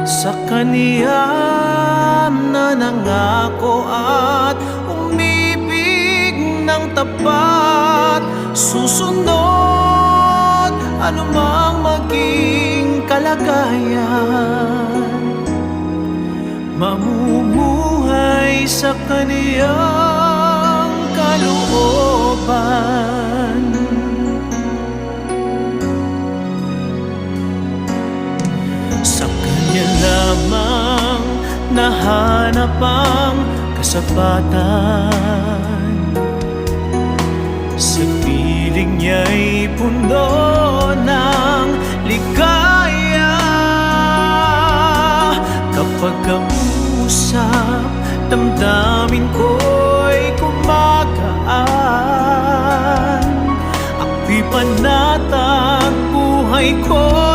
Sa kaniyang na nangako at umibig ng tapat, susunod anumang maging kalagayan, mamumuhay sa kaniyang kalooban. Sa kanya lamang nahanap ang kasapatan, sa piling niya'y puno ng ligaya. Kapag kausap, damdamin ko'y kumagaan. Ako'y panatag, buhay ko